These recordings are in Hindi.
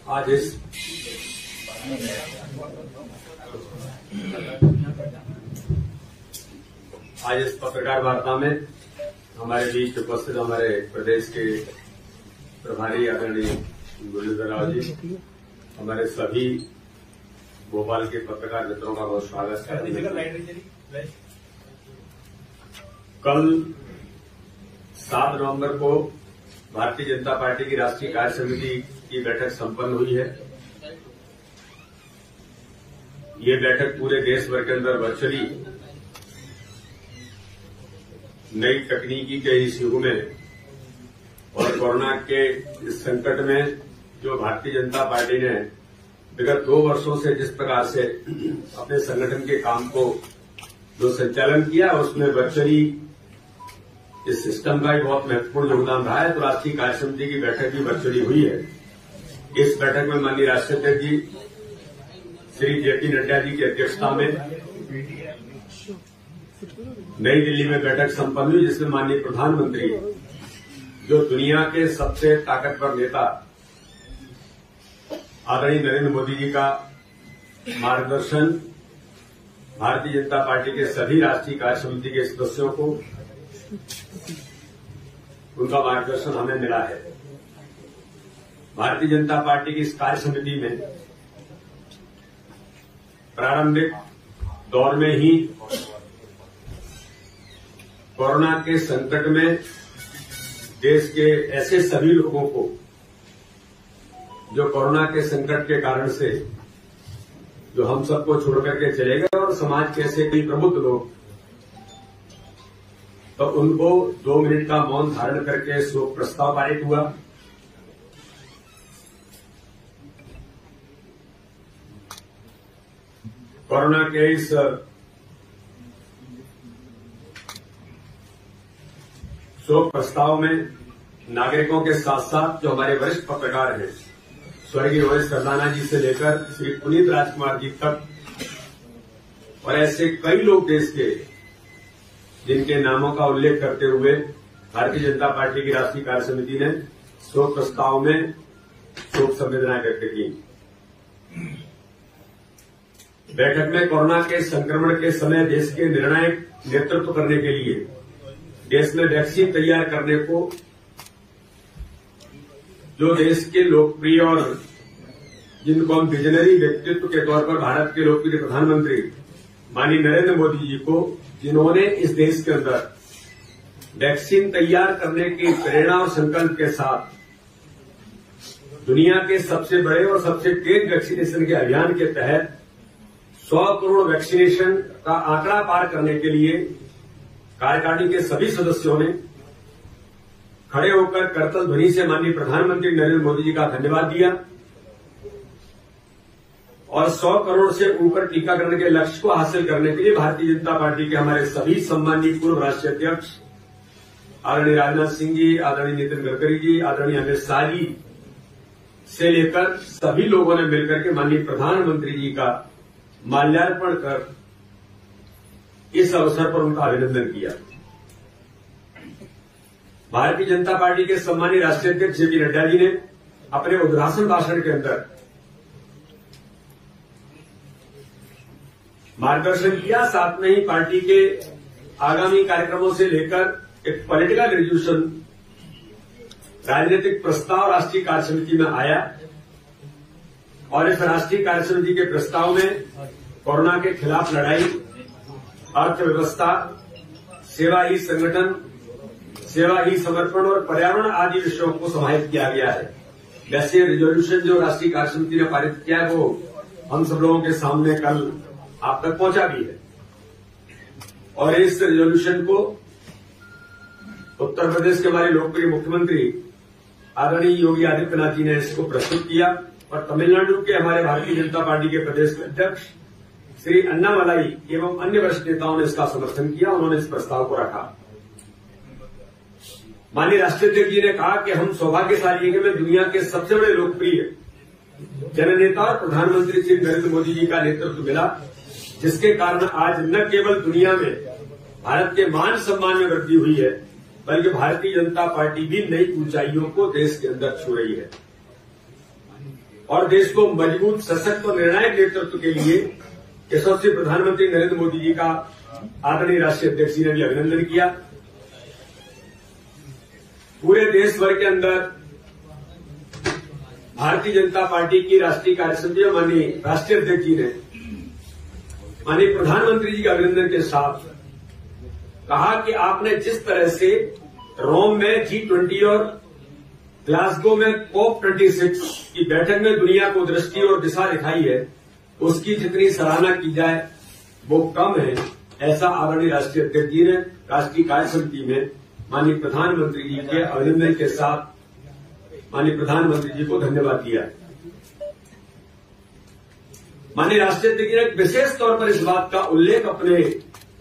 आज इस पत्रकार वार्ता में हमारे बीच उपस्थित हमारे प्रदेश के प्रभारी आदरणीय गुरलीधर राव जी, हमारे सभी भोपाल के पत्रकार मित्रों का बहुत स्वागत है। कल 7 नवंबर को भारतीय जनता पार्टी की राष्ट्रीय कार्य समिति की बैठक संपन्न हुई है। ये बैठक पूरे देश भर के अंदर वर्चुअली नई तकनीकी के इस युग में और कोरोना के इस संकट में जो भारतीय जनता पार्टी ने विगत 2 वर्षों से जिस प्रकार से अपने संगठन के काम को जो संचालन किया, उसमें वर्चुअली इस सिस्टम का भी बहुत महत्वपूर्ण योगदान रहा है। तो राष्ट्रीय कार्य समिति की बैठक भी वर्चुअली हुई है। इस बैठक में माननीय राष्ट्रीय अध्यक्ष जी श्री जेपी नड्डा जी की अध्यक्षता में नई दिल्ली में बैठक संपन्न हुई, जिसमें माननीय प्रधानमंत्री जो दुनिया के सबसे ताकतवर नेता आदरणीय नरेंद्र मोदी जी का मार्गदर्शन भारतीय जनता पार्टी के सभी राष्ट्रीय कार्य समिति के सदस्यों को उनका मार्गदर्शन हमें मिला है। भारतीय जनता पार्टी की इस कार्य समिति में प्रारंभिक दौर में ही कोरोना के संकट में देश के ऐसे सभी लोगों को जो कोरोना के संकट के कारण से जो हम सबको छोड़ करके चले गए और समाज के ऐसे कई प्रबुद्ध लोग, तो उनको 2 मिनट का मौन धारण करके शोक प्रस्ताव पारित हुआ। कोरोना के इस शोक प्रस्ताव में नागरिकों के साथ साथ जो हमारे वरिष्ठ पत्रकार हैं, स्वर्गीय रोहित सरदाना जी से लेकर श्री पुनीत राजकुमार जी तक, और ऐसे कई लोग देश के जिनके नामों का उल्लेख करते हुए भारतीय जनता पार्टी की राष्ट्रीय कार्य समिति ने शोक प्रस्ताव में शोक संवेदना व्यक्त की। बैठक में कोरोना के संक्रमण के समय देश के निर्णायक नेतृत्व करने के लिए देश में वैक्सीन तैयार करने को जो देश के लोकप्रिय और जिनको हम विजनरी व्यक्तित्व के तौर पर भारत के लोकप्रिय प्रधानमंत्री माननीय नरेंद्र मोदी जी को, जिन्होंने इस देश के अंदर वैक्सीन तैयार करने की प्रेरणा और संकल्प के साथ दुनिया के सबसे बड़े और सबसे तेज वैक्सीनेशन के अभियान के तहत 100 करोड़ वैक्सीनेशन का आंकड़ा पार करने के लिए कार्यकारिणी के सभी सदस्यों ने खड़े होकर करतल ध्वनि से माननीय प्रधानमंत्री नरेंद्र मोदी जी का धन्यवाद दिया और 100 करोड़ से ऊपर टीकाकरण के लक्ष्य को हासिल करने के लिए भारतीय जनता पार्टी के हमारे सभी सम्मानित पूर्व राष्ट्रीय अध्यक्ष आदरणीय राजनाथ सिंह जी, आदरणीय नितिन गडकरी जी, आदरणीय अमित शाह जी से लेकर सभी लोगों ने मिलकर के माननीय प्रधानमंत्री जी का माल्यार्पण कर इस अवसर पर उनका अभिनंदन किया। भारतीय जनता पार्टी के सम्मानित राष्ट्रीय अध्यक्ष जेपी नड्डा जी ने अपने उद्घाटन भाषण के अंदर मार्गदर्शन किया, साथ में ही पार्टी के आगामी कार्यक्रमों से लेकर एक पॉलिटिकल रेजोल्यूशन राजनीतिक प्रस्ताव राष्ट्रीय कार्य समिति में आया और इस राष्ट्रीय कार्य समिति के प्रस्ताव में कोरोना के खिलाफ लड़ाई, अर्थव्यवस्था, सेवा ही संगठन, सेवा ही समर्पण और पर्यावरण आदि विषयों को समाहित किया गया है। वैसे रिजोल्यूशन जो राष्ट्रीय कार्य समिति ने पारित किया है वो हम सब लोगों के सामने कल आप तक पहुंचा भी है और इस रिजोल्यूशन को उत्तर प्रदेश के हमारे लोकप्रिय मुख्यमंत्री आदरणीय योगी आदित्यनाथ जी ने इसको प्रस्तुत किया और तमिलनाडु के हमारे भारतीय जनता पार्टी के प्रदेश अध्यक्ष श्री अन्नामलाई एवं अन्य वरिष्ठ नेताओं ने इसका समर्थन किया। उन्होंने इस प्रस्ताव को रखा। माननीय राष्ट्रीय अध्यक्ष जी ने कहा कि हम सौभाग्यशाली हैं कि हमें दुनिया के सबसे बड़े लोकप्रिय जननेता और प्रधानमंत्री श्री नरेंद्र मोदी जी का नेतृत्व मिला, जिसके कारण आज न केवल दुनिया में भारत के मान सम्मान में वृद्धि हुई है, बल्कि भारतीय जनता पार्टी भी नई ऊंचाइयों को देश के अंदर छू रही है। और देश को मजबूत, सशक्त और निर्णायक नेतृत्व के लिए यशस्वी प्रधानमंत्री नरेंद्र मोदी जी का आदरणीय राष्ट्रीय अध्यक्ष जी ने भी अभिनंदन किया। पूरे देश भर के अंदर भारतीय जनता पार्टी की राष्ट्रीय कार्यसमिति और माननीय राष्ट्रीय अध्यक्ष जी ने माननीय प्रधानमंत्री जी के अभिनंदन के साथ कहा कि आपने जिस तरह से रोम में G20 और ग्लासगो में COP26 की बैठक में दुनिया को दृष्टि और दिशा दिखाई है, उसकी जितनी सराहना की जाए वो कम है, ऐसा आदरणीय राष्ट्रीय अध्यक्ष जी ने राष्ट्रीय कार्यसमिति में माननीय प्रधानमंत्री जी के अभिनंदन के साथ माननीय प्रधानमंत्री जी को धन्यवाद दिया। माननीय राष्ट्रीय अध्यक्ष जी ने विशेष तौर पर इस बात का उल्लेख अपने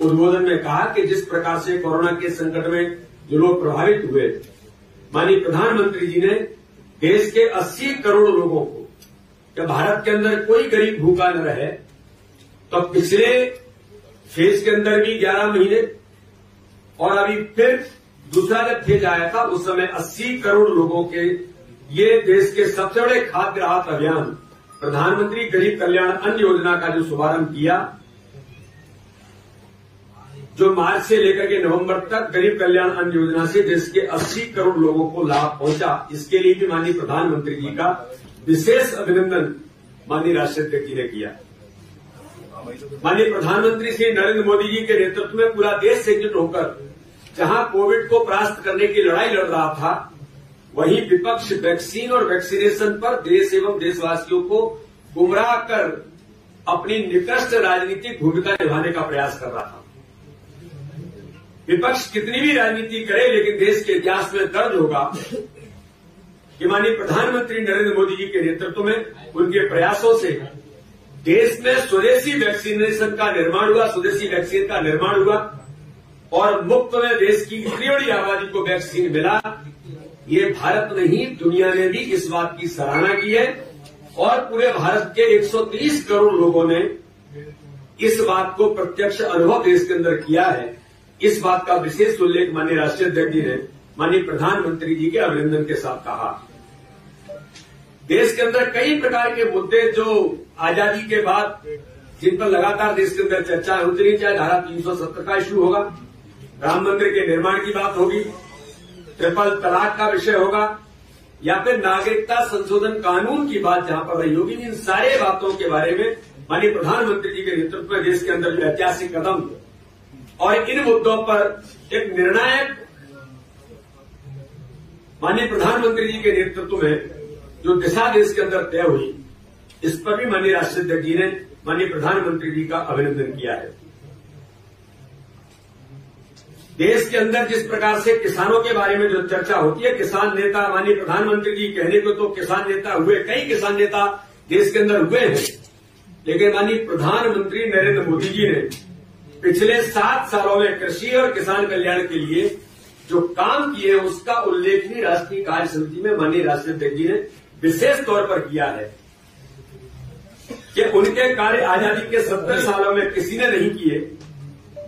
उद्बोधन में कहा कि जिस प्रकार से कोरोना के संकट में जो लोग प्रभावित हुए, माननीय प्रधानमंत्री जी ने देश के 80 करोड़ लोगों को, जब भारत के अंदर कोई गरीब भूखा न रहे, तो पिछले फेज के अंदर भी 11 महीने और अभी फिर दूसरा जब फेज आया था उस समय 80 करोड़ लोगों के ये देश के सबसे बड़े खाद्य राहत अभियान प्रधानमंत्री गरीब कल्याण अन्न योजना का जो शुभारंभ किया, जो मार्च से लेकर के नवंबर तक गरीब कल्याण अन्न योजना से देश के 80 करोड़ लोगों को लाभ पहुंचा, इसके लिए भी माननीय प्रधानमंत्री जी का विशेष अभिनंदन माननीय राष्ट्रीय अध्यक्ष जी ने किया। माननीय प्रधानमंत्री श्री नरेंद्र मोदी जी के नेतृत्व में पूरा देश एकजुट होकर जहां कोविड को परास्त करने की लड़ाई लड़ रहा था, वहीं विपक्ष वैक्सीन और वैक्सीनेशन पर देश एवं देशवासियों को गुमराह कर अपनी निकृष्ट राजनीतिक भूमिका निभाने का प्रयास कर रहा था। विपक्ष कितनी भी राजनीति करे, लेकिन देश के इतिहास में दर्ज होगा कि माननीय प्रधानमंत्री नरेंद्र मोदी जी के नेतृत्व में उनके प्रयासों से देश में स्वदेशी वैक्सीनेशन का निर्माण हुआ, स्वदेशी वैक्सीन का निर्माण हुआ और मुफ्त में देश की इतनी बड़ी आबादी को वैक्सीन मिला। ये भारत नहीं, दुनिया ने भी इस बात की सराहना की है और पूरे भारत के 130 करोड़ लोगों ने इस बात को प्रत्यक्ष अनुभव देश के अंदर किया है। इस बात का विशेष उल्लेख माननीय राष्ट्रीय अध्यक्ष जी ने माननीय प्रधानमंत्री जी के अभिनंदन के साथ कहा। देश के अंदर कई प्रकार के मुद्दे जो आजादी के बाद जिन पर लगातार देश के अंदर चर्चा होती रही, चाहे धारा 370 का इश्यू होगा, राम मंदिर के निर्माण की बात होगी, ट्रिपल तलाक का विषय होगा या फिर नागरिकता संशोधन कानून की बात जहां पर रही होगी, इन सारे बातों के बारे में माननीय प्रधानमंत्री जी के नेतृत्व में देश के अंदर जो ऐतिहासिक कदम और इन मुद्दों पर एक निर्णायक माननीय प्रधानमंत्री जी के नेतृत्व में जो दिशा देश के अंदर तय हुई, इस पर भी माननीय राष्ट्रीय अध्यक्ष जी ने माननीय प्रधानमंत्री जी का अभिनंदन किया है। देश के अंदर जिस प्रकार से किसानों के बारे में जो चर्चा होती है, किसान नेता माननीय प्रधानमंत्री जी कहने को तो किसान नेता हुए, कई किसान नेता देश के अंदर हुए हैं, लेकिन माननीय प्रधानमंत्री नरेंद्र मोदी जी ने पिछले 7 सालों में कृषि और किसान कल्याण के लिए जो काम किए उसका उल्लेखनीय राष्ट्रीय कार्य समिति में माननीय राष्ट्रीय अध्यक्ष जी ने विशेष तौर पर किया है कि उनके कार्य आजादी के 70 सालों में किसी ने नहीं किए।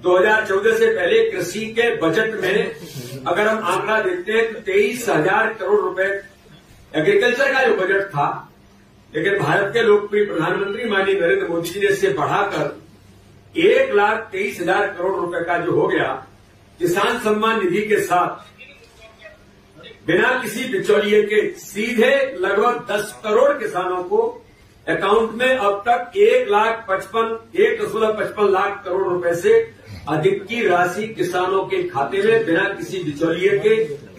2014 से पहले कृषि के बजट में अगर हम आंकड़ा देखते हैं तो 23,000 करोड़ रुपए एग्रीकल्चर का जो बजट था, लेकिन भारत के लोकप्रिय प्रधानमंत्री माननीय नरेंद्र मोदी जी ने इसे बढ़ाकर 1,23,000 करोड़ रुपए का जो हो गया, किसान सम्मान निधि के साथ बिना किसी बिचौलिए के सीधे लगभग 10 करोड़ किसानों को अकाउंट में अब तक 1,55 लाख करोड़ रुपए से अधिक की राशि किसानों के खाते में बिना किसी बिचौलिए के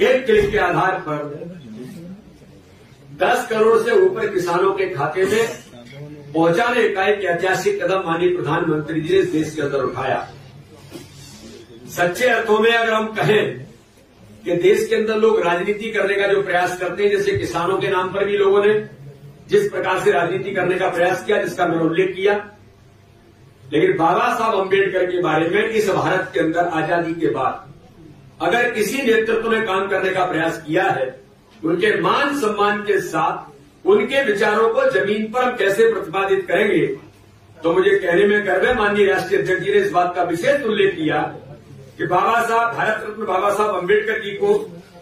एक क्लिक के आधार पर 10 करोड़ से ऊपर किसानों के खाते में पहुंचाने का एक ऐतिहासिक कदम माननीय प्रधानमंत्री जी ने देश के अंदर उठाया। सच्चे अर्थों में अगर हम कहें कि देश के अंदर लोग राजनीति करने का जो प्रयास करते हैं, जैसे किसानों के नाम पर भी लोगों ने जिस प्रकार से राजनीति करने का प्रयास किया, जिसका मैंने उल्लेख किया, लेकिन बाबा साहब अम्बेडकर के बारे में इस भारत के अंदर आजादी के बाद अगर किसी नेतृत्व ने काम करने का प्रयास किया है, उनके मान सम्मान के साथ उनके विचारों को जमीन पर हम कैसे प्रतिपादित करेंगे, तो मुझे कहने में गर्व है माननीय राष्ट्रीय अध्यक्ष जी ने इस बात का विशेष उल्लेख किया कि बाबा साहब, भारत रत्न बाबा साहब अम्बेडकर जी को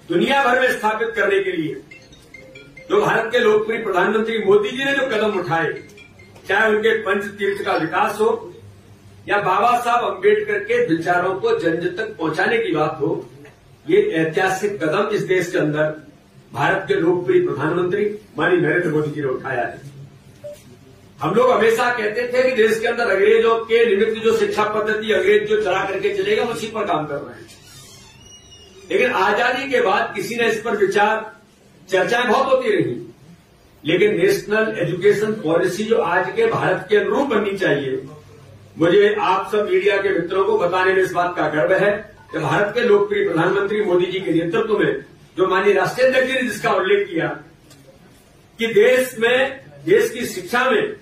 दुनिया भर में स्थापित करने के लिए जो भारत के लोकप्रिय प्रधानमंत्री मोदी जी ने जो कदम उठाए, चाहे उनके पंच तीर्थ का विकास हो या बाबा साहब अम्बेडकर के विचारों को जन जन तक पहुंचाने की बात हो, ये ऐतिहासिक कदम इस देश के अंदर भारत के लोकप्रिय प्रधानमंत्री माननीय नरेंद्र मोदी जी ने उठाया है। हम लोग हमेशा कहते थे कि देश के अंदर अंग्रेजों के निमित्त जो शिक्षा पद्धति अंग्रेज जो चला करके चलेगा उसी पर काम कर रहे हैं, लेकिन आजादी के बाद किसी ने इस पर विचार चर्चाएं बहुत होती रही, लेकिन नेशनल एजुकेशन पॉलिसी जो आज के भारत के अनुरूप बननी चाहिए, मुझे आप सब मीडिया के मित्रों को बताने में इस बात का गर्व है कि भारत के लोकप्रिय प्रधानमंत्री मोदी जी के नेतृत्व में जो माननीय राष्ट्रीय अध्यक्ष जी ने जिसका उल्लेख किया कि देश की शिक्षा में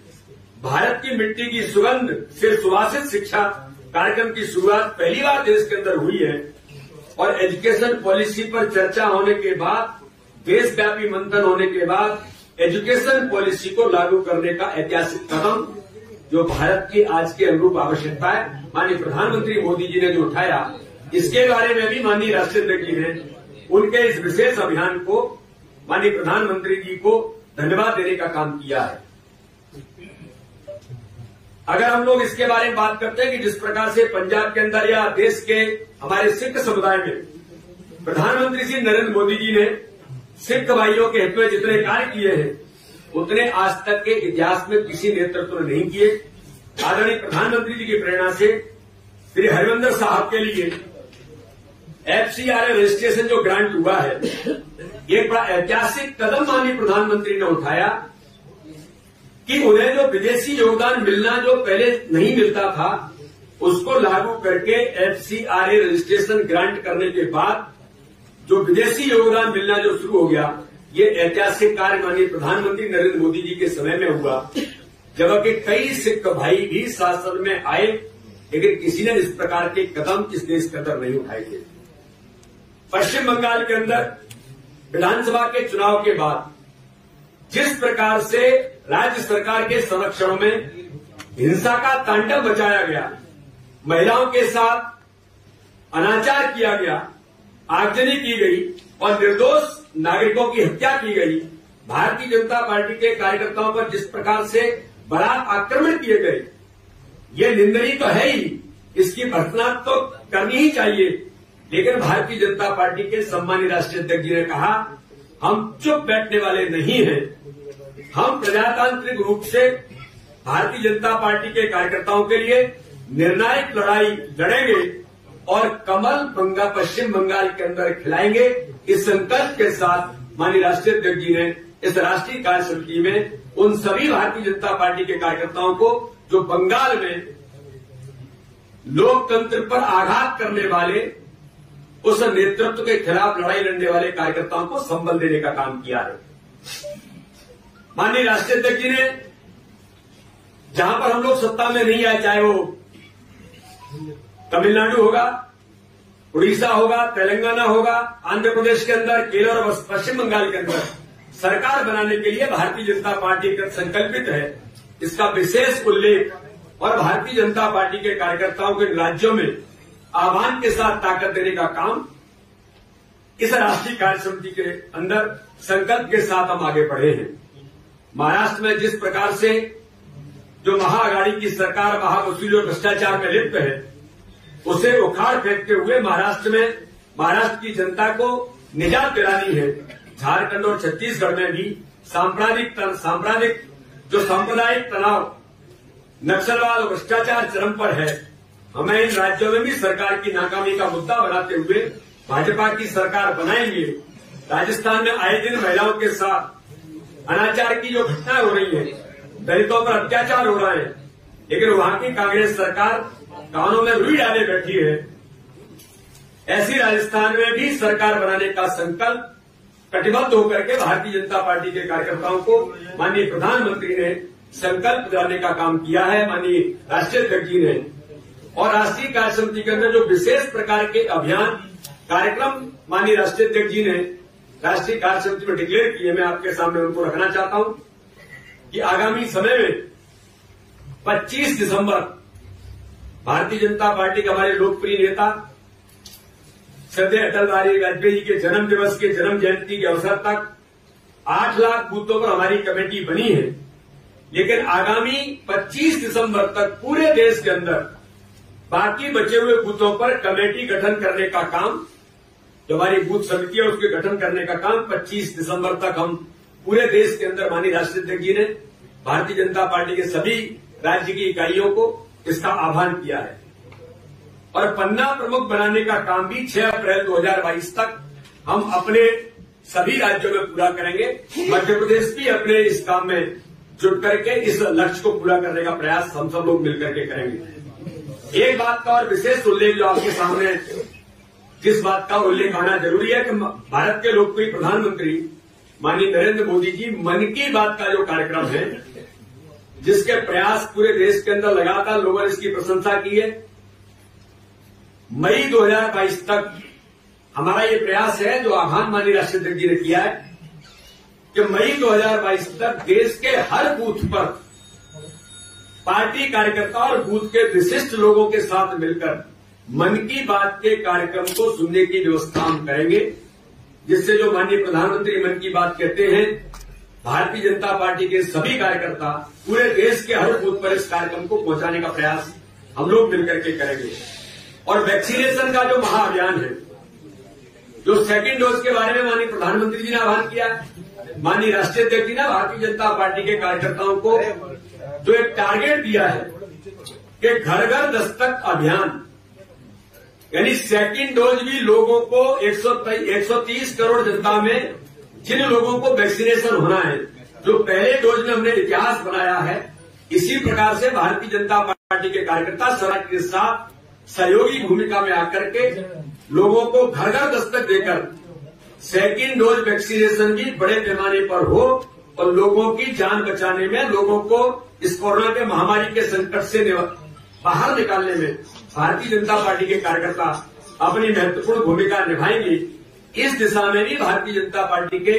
भारत की मिट्टी की सुगंध से सुवासित शिक्षा कार्यक्रम की शुरुआत पहली बार देश के अंदर हुई है, और एजुकेशन पॉलिसी पर चर्चा होने के बाद, देशव्यापी मंथन होने के बाद एजुकेशन पॉलिसी को लागू करने का ऐतिहासिक कदम जो भारत की आज की अनुरूप आवश्यकता है माननीय प्रधानमंत्री मोदी जी ने जो उठाया, इसके बारे में भी माननीय राष्ट्रीय अध्यक्ष जी ने उनके इस विशेष अभियान को माननीय प्रधानमंत्री जी को धन्यवाद देने का काम किया है। अगर हम लोग इसके बारे में बात करते हैं कि जिस प्रकार से पंजाब के अंदर या देश के हमारे सिख समुदाय में प्रधानमंत्री श्री नरेंद्र मोदी जी ने सिख भाइयों के हित में जितने कार्य किए हैं, उतने आज तक के इतिहास में किसी नेतृत्व ने नहीं किए। आदरणीय प्रधानमंत्री जी की प्रेरणा से श्री हरिमंदिर साहब के लिए FCRA रजिस्ट्रेशन जो ग्रांट हुआ है, एक बड़ा ऐतिहासिक कदम माननीय प्रधानमंत्री ने उठाया कि उन्हें जो विदेशी योगदान मिलना जो पहले नहीं मिलता था, उसको लागू करके FCRA रजिस्ट्रेशन ग्रांट करने के बाद जो विदेशी योगदान मिलना जो शुरू हो गया, ये ऐतिहासिक कार्य माननीय प्रधानमंत्री नरेंद्र मोदी जी के समय में हुआ, जबकि कई सिख भाई भी शासन में आए, लेकिन किसी ने इस प्रकार के कदम इस देश के अंदर नहीं उठाए थे। पश्चिम बंगाल के अंदर विधानसभा के चुनाव के बाद जिस प्रकार से राज्य सरकार के संरक्षण में हिंसा का तांडव मचाया गया, महिलाओं के साथ अनाचार किया गया, आगजनी की गई और निर्दोष नागरिकों की हत्या की गई, भारतीय जनता पार्टी के कार्यकर्ताओं पर जिस प्रकार से बलात् आक्रमण किए गए, ये निंदनीय तो है ही, इसकी भर्त्सना तो करनी ही चाहिए। लेकिन भारतीय जनता पार्टी के सम्मानित राष्ट्रीय अध्यक्ष जी ने कहा, हम चुप बैठने वाले नहीं हैं, हम प्रजातांत्रिक रूप से भारतीय जनता पार्टी के कार्यकर्ताओं के लिए निर्णायक लड़ाई लड़ेंगे और कमल बंगा पश्चिम बंगाल के अंदर खिलाएंगे। इस संकल्प के साथ माननीय राष्ट्रीय अध्यक्ष जी ने इस राष्ट्रीय कार्य समिति में उन सभी भारतीय जनता पार्टी के कार्यकर्ताओं को जो बंगाल में लोकतंत्र पर आघात करने वाले उस नेतृत्व के खिलाफ लड़ाई लड़ने वाले कार्यकर्ताओं को संबल देने का काम किया है। माननीय राष्ट्रीय अध्यक्ष जी ने जहां पर हम लोग सत्ता में नहीं आए, चाहे वो तमिलनाडु होगा, उड़ीसा होगा, तेलंगाना होगा, आंध्र प्रदेश के अंदर, केरल और पश्चिम बंगाल के अंदर सरकार बनाने के लिए भारतीय जनता पार्टी संकल्पित है। इसका विशेष उल्लेख और भारतीय जनता पार्टी के कार्यकर्ताओं के राज्यों में आह्वान के साथ ताकत देने का काम इस राष्ट्रीय कार्य समिति के अंदर संकल्प के साथ हम आगे बढ़े हैं। महाराष्ट्र में जिस प्रकार से जो महाअघाड़ी की सरकार महावसूली और भ्रष्टाचार में लिप्त है, उसे उखाड़ फेंकते हुए महाराष्ट्र की जनता को निजात दिलानी है। झारखंड और छत्तीसगढ़ में भी सांप्रदायिक जो सांप्रदायिक तनाव, नक्सलवाद और भ्रष्टाचार चरम पर है। हमें इन राज्यों में भी सरकार की नाकामी का मुद्दा बनाते हुए भाजपा की सरकार बनाएंगे। राजस्थान में आए दिन महिलाओं के साथ अनाचार की जो घटनाएं हो रही है, दलितों पर अत्याचार हो रहा है, लेकिन वहां की कांग्रेस सरकार कानों में रुई डाले बैठी है। ऐसी राजस्थान में भी सरकार बनाने का संकल्प कटिबद्ध होकर के भारतीय जनता पार्टी के कार्यकर्ताओं को माननीय प्रधानमंत्री ने संकल्प दिलाने का काम किया है, माननीय राष्ट्रीय अध्यक्ष जी ने। और राष्ट्रीय कार्य समिति के अंदर जो विशेष प्रकार के अभियान कार्यक्रम माननीय राष्ट्रीय अध्यक्ष जी ने राष्ट्रीय कार्य समिति में डिक्लेयर किए, मैं आपके सामने उनको रखना चाहता हूं कि आगामी समय में 25 दिसंबर भारतीय जनता पार्टी के हमारे लोकप्रिय नेता श्रद्धेय अटल बिहारी वाजपेयी जी के जन्म दिवस के जन्म जयंती के अवसर तक 8 लाख बूथों पर हमारी कमेटी बनी है, लेकिन आगामी 25 दिसंबर तक पूरे देश के अंदर बाकी बचे हुए बूथों पर कमेटी गठन करने का काम, जो हमारी बूथ समिति है उसके गठन करने का काम 25 दिसंबर तक हम पूरे देश के अंदर माननीय राष्ट्रीय अध्यक्ष जी ने भारतीय जनता पार्टी के सभी राज्य की इकाइयों को इसका आह्वान किया है। और पन्ना प्रमुख बनाने का काम भी 6 अप्रैल 2022 तक हम अपने सभी राज्यों में पूरा करेंगे। मध्य प्रदेश भी अपने इस काम में जुट करके इस लक्ष्य को पूरा करने का प्रयास हम सब लोग मिलकर के करेंगे। एक बात का और विशेष उल्लेख जो आपके सामने, जिस बात का उल्लेख आना जरूरी है कि भारत के लोकप्रिय प्रधानमंत्री माननीय नरेंद्र मोदी जी मन की बात का जो कार्यक्रम है, जिसके प्रयास पूरे देश के अंदर लगातार लोगों ने इसकी प्रशंसा की है, मई 2022 तक हमारा ये प्रयास है, जो आह्वान माननीय राष्ट्रीय अध्यक्ष जी ने किया है कि मई 2022 तक देश के हर बूथ पर पार्टी कार्यकर्ता और बूथ के विशिष्ट लोगों के साथ मिलकर मन की बात के कार्यक्रम को सुनने की व्यवस्था हम करेंगे, जिससे जो माननीय प्रधानमंत्री मन की बात कहते हैं, भारतीय जनता पार्टी के सभी कार्यकर्ता पूरे देश के हर बूथ पर इस कार्यक्रम को पहुंचाने का प्रयास हम लोग मिलकर के करेंगे। और वैक्सीनेशन का जो महाअभियान है, जो सेकेंड डोज के बारे में माननीय प्रधानमंत्री जी ने आह्वान किया है, माननीय राष्ट्रीय अध्यक्ष जी ने भारतीय जनता पार्टी के कार्यकर्ताओं को जो एक टारगेट दिया है कि घर घर दस्तक अभियान, यानी सेकेंड डोज भी लोगों को 130 करोड़ जनता में जिन लोगों को वैक्सीनेशन होना है, जो पहले डोज में हमने इतिहास बनाया है, इसी प्रकार से भारतीय जनता पार्टी के कार्यकर्ता सरकार के साथ सहयोगी भूमिका में आकर के लोगों को घर घर दस्तक देकर सेकेंड डोज वैक्सीनेशन भी बड़े पैमाने पर हो और लोगों की जान बचाने में, लोगों को इस कोरोना के महामारी के संकट से बाहर निकालने में भारतीय जनता पार्टी के कार्यकर्ता अपनी महत्वपूर्ण भूमिका निभाएंगे। इस दिशा में भी भारतीय जनता पार्टी के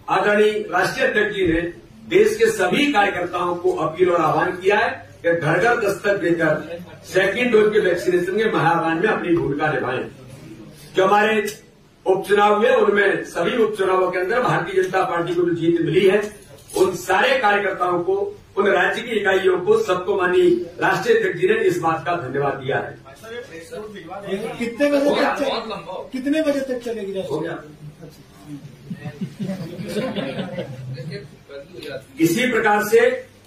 आदरणीय राष्ट्रीय अध्यक्ष जी ने देश के सभी कार्यकर्ताओं को अपील और आह्वान किया है कि घर घर दस्तक देकर सेकेंड डोज के वैक्सीनेशन के महाअभियान में अपनी भूमिका निभाएं। जो हमारे उपचुनाव हुए, उनमें सभी उपचुनावों के अंदर भारतीय जनता पार्टी को जो जीत मिली है, उन सारे कार्यकर्ताओं को, उन राज्य की इकाइयों को, सबको माननीय राष्ट्रीय अध्यक्ष जी ने इस बात का धन्यवाद दिया है। कितने बजे तक चलेगी? हो गया। इसी प्रकार से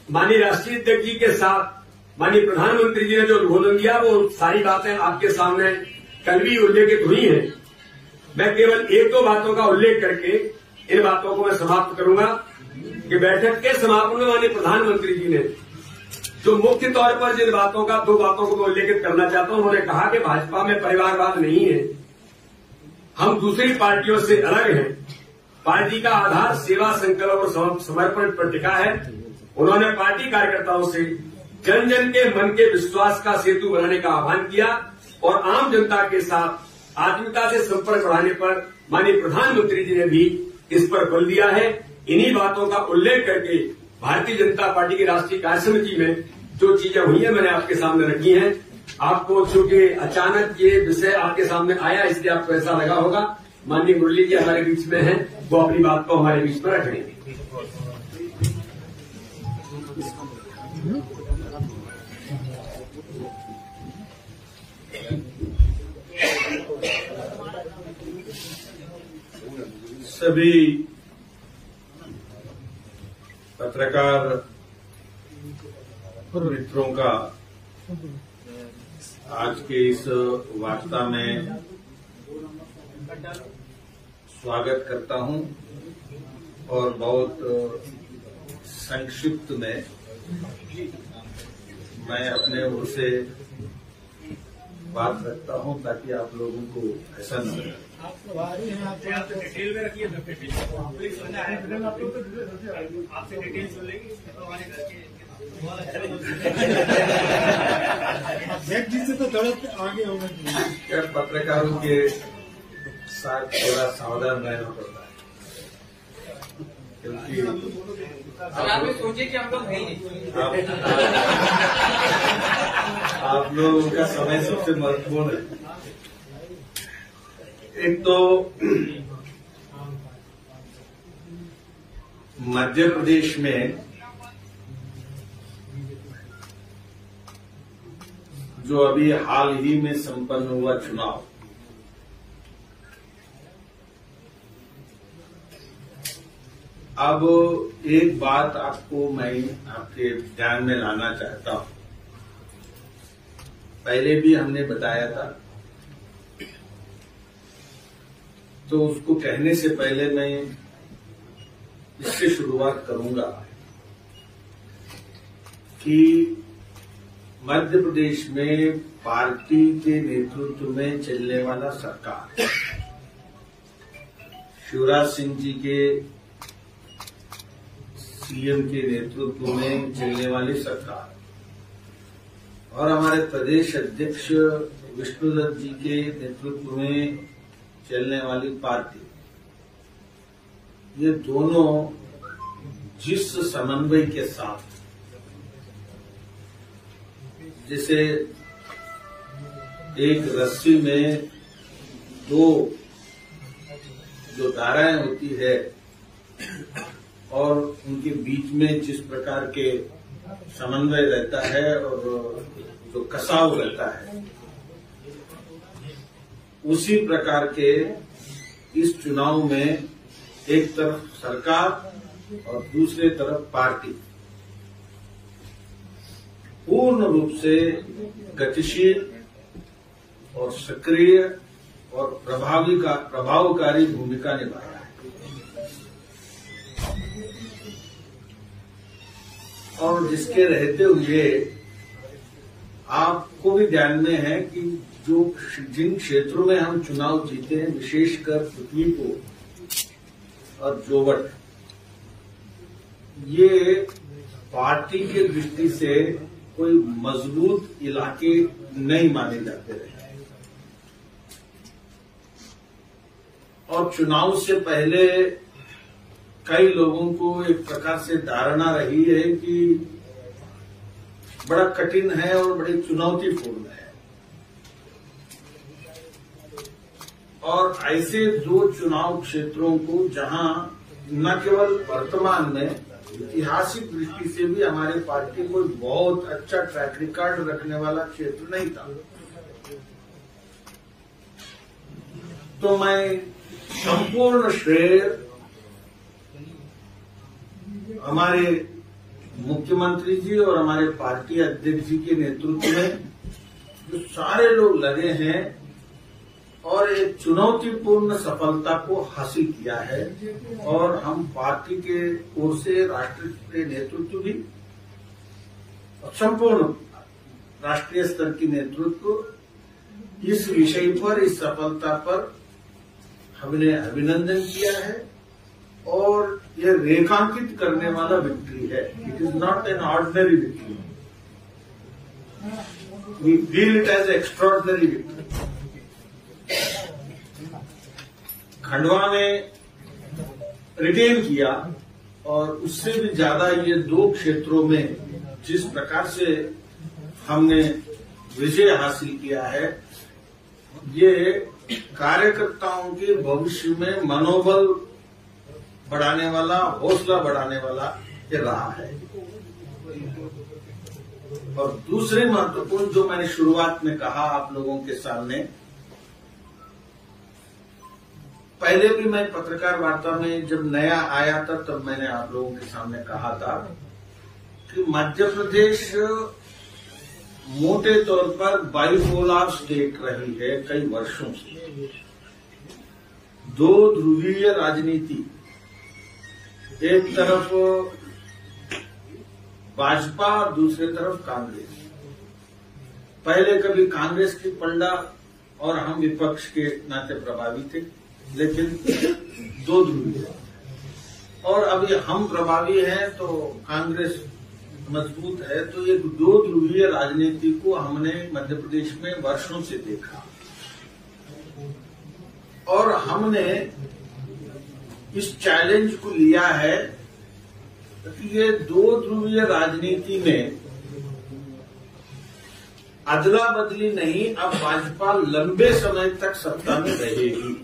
माननीय राष्ट्रीय अध्यक्ष जी के साथ माननीय प्रधानमंत्री जी ने जो उद्बोधन दिया, वो सारी बातें आपके सामने कल भी उल्लेखित हुई हैं। मैं केवल 1-2 बातों का उल्लेख करके इन बातों को मैं समाप्त करूंगा कि बैठक के समापन में माननीय प्रधानमंत्री जी ने जो मुख्य तौर पर जिन बातों का, 2 बातों को मैं उल्लेखित करना चाहता हूं। उन्होंने कहा कि भाजपा में परिवारवाद नहीं है, हम दूसरी पार्टियों से अलग हैं, पार्टी का आधार सेवा, संकल्प और समर्पण पर टिका है। उन्होंने पार्टी कार्यकर्ताओं से जन जन के मन के विश्वास का सेतु बनाने का आह्वान किया और आम जनता के साथ आत्मीयता से संपर्क बढ़ाने पर माननीय प्रधानमंत्री जी ने भी इस पर बल दिया है। इन्हीं बातों का उल्लेख करके भारतीय जनता पार्टी की राष्ट्रीय कार्य समिति में जो चीजें हुई हैं, मैंने आपके सामने रखी हैं। आपको चूंकि अचानक ये विषय आपके सामने आया, इसलिए आपको ऐसा लगा होगा। माननीय मुरली जी हमारे बीच में हैं, वो अपनी बात को हमारे बीच में रखेंगे। सभी पत्रकार मित्रों का आज के इस वार्ता में स्वागत करता हूं और बहुत संक्षिप्त में मैं अपने ओर से बात रखता हूं ताकि आप लोगों को ऐसा न लगे। डिटेल में रखिए, आपसे डिटेल सुन लेंगे जिससे तो थोड़ा आगे होगा। पत्रकारों के साथ थोड़ा सावधान रहना पड़ता है, क्योंकि आप सोचिए कि हम लोग है ही आप लोगों का समय सबसे महत्वपूर्ण है। एक तो मध्य प्रदेश में जो अभी हाल ही में संपन्न हुआ चुनाव, अब एक बात आपको मैं आपके ध्यान में लाना चाहता हूं। पहले भी हमने बताया था, तो उसको कहने से पहले मैं इससे शुरुआत करूंगा कि मध्य प्रदेश में पार्टी के नेतृत्व में चलने वाला सरकार, शिवराज सिंह जी के सीएम के नेतृत्व में चलने वाली सरकार और हमारे प्रदेश अध्यक्ष विष्णुदत्त जी के नेतृत्व में चलने वाली पार्टी, ये दोनों जिस समन्वय के साथ, जैसे एक रस्सी में दो जो धाराएं होती है और उनके बीच में जिस प्रकार के समन्वय रहता है और जो कसाव रहता है, उसी प्रकार के इस चुनाव में एक तरफ सरकार और दूसरे तरफ पार्टी पूर्ण रूप से गतिशील और सक्रिय और प्रभावकारी भूमिका निभा रहा है। और जिसके रहते हुए आपको भी ध्यान में है कि जिन क्षेत्रों में हम चुनाव जीते हैं, विशेषकर पृथ्वीपुर और जोवट, ये पार्टी की दृष्टि से कोई मजबूत इलाके नहीं माने जाते रहे। और चुनाव से पहले कई लोगों को एक प्रकार से धारणा रही है कि बड़ा कठिन है और बड़ी चुनौतीपूर्ण है। और ऐसे दो चुनाव क्षेत्रों को जहां न केवल वर्तमान में ऐतिहासिक दृष्टि से भी हमारी पार्टी कोई बहुत अच्छा ट्रैक रिकॉर्ड रखने वाला क्षेत्र नहीं था, तो मैं संपूर्ण श्रेय हमारे मुख्यमंत्री जी और हमारे पार्टी अध्यक्ष जी के नेतृत्व में जो सारे लोग लगे हैं और एक चुनौतीपूर्ण सफलता को हासिल किया है। और हम पार्टी के ओर से राष्ट्रीय नेतृत्व भी और संपूर्ण राष्ट्रीय स्तर की नेतृत्व इस विषय पर, इस सफलता पर हमने अभिनंदन किया है। और यह रेखांकित करने वाला विक्ट्री है। It is not an ordinary victory, we feel it as extraordinary victory. Khandwa में रिटेन किया और उससे भी ज्यादा ये दो क्षेत्रों में जिस प्रकार से हमने विजय हासिल किया है, ये कार्यकर्ताओं के भविष्य में मनोबल बढ़ाने वाला, हौसला बढ़ाने वाला ये रहा है। और दूसरे महत्वपूर्ण जो मैंने शुरुआत में कहा आप लोगों के सामने, पहले भी मैं पत्रकार वार्ता में जब नया आया था तब मैंने आप लोगों के सामने कहा था कि मध्य प्रदेश मोटे तौर पर बाइपोलर स्टेट रही है कई वर्षों से। दो ध्रुवीय राजनीति, एक तरफ भाजपा, दूसरी तरफ कांग्रेस। पहले कभी कांग्रेस की पलड़ा और हम विपक्ष के नाते प्रभावी थे, लेकिन दो ध्रुवीय। और अभी हम प्रभावी हैं तो कांग्रेस मजबूत है, तो एक दो ध्रुवीय राजनीति को हमने मध्य प्रदेश में वर्षों से देखा। और हमने इस चैलेंज को लिया है कि ये दो ध्रुवीय राजनीति में अदला बदली नहीं, अब भाजपा लंबे समय तक सत्ता में रहेगी।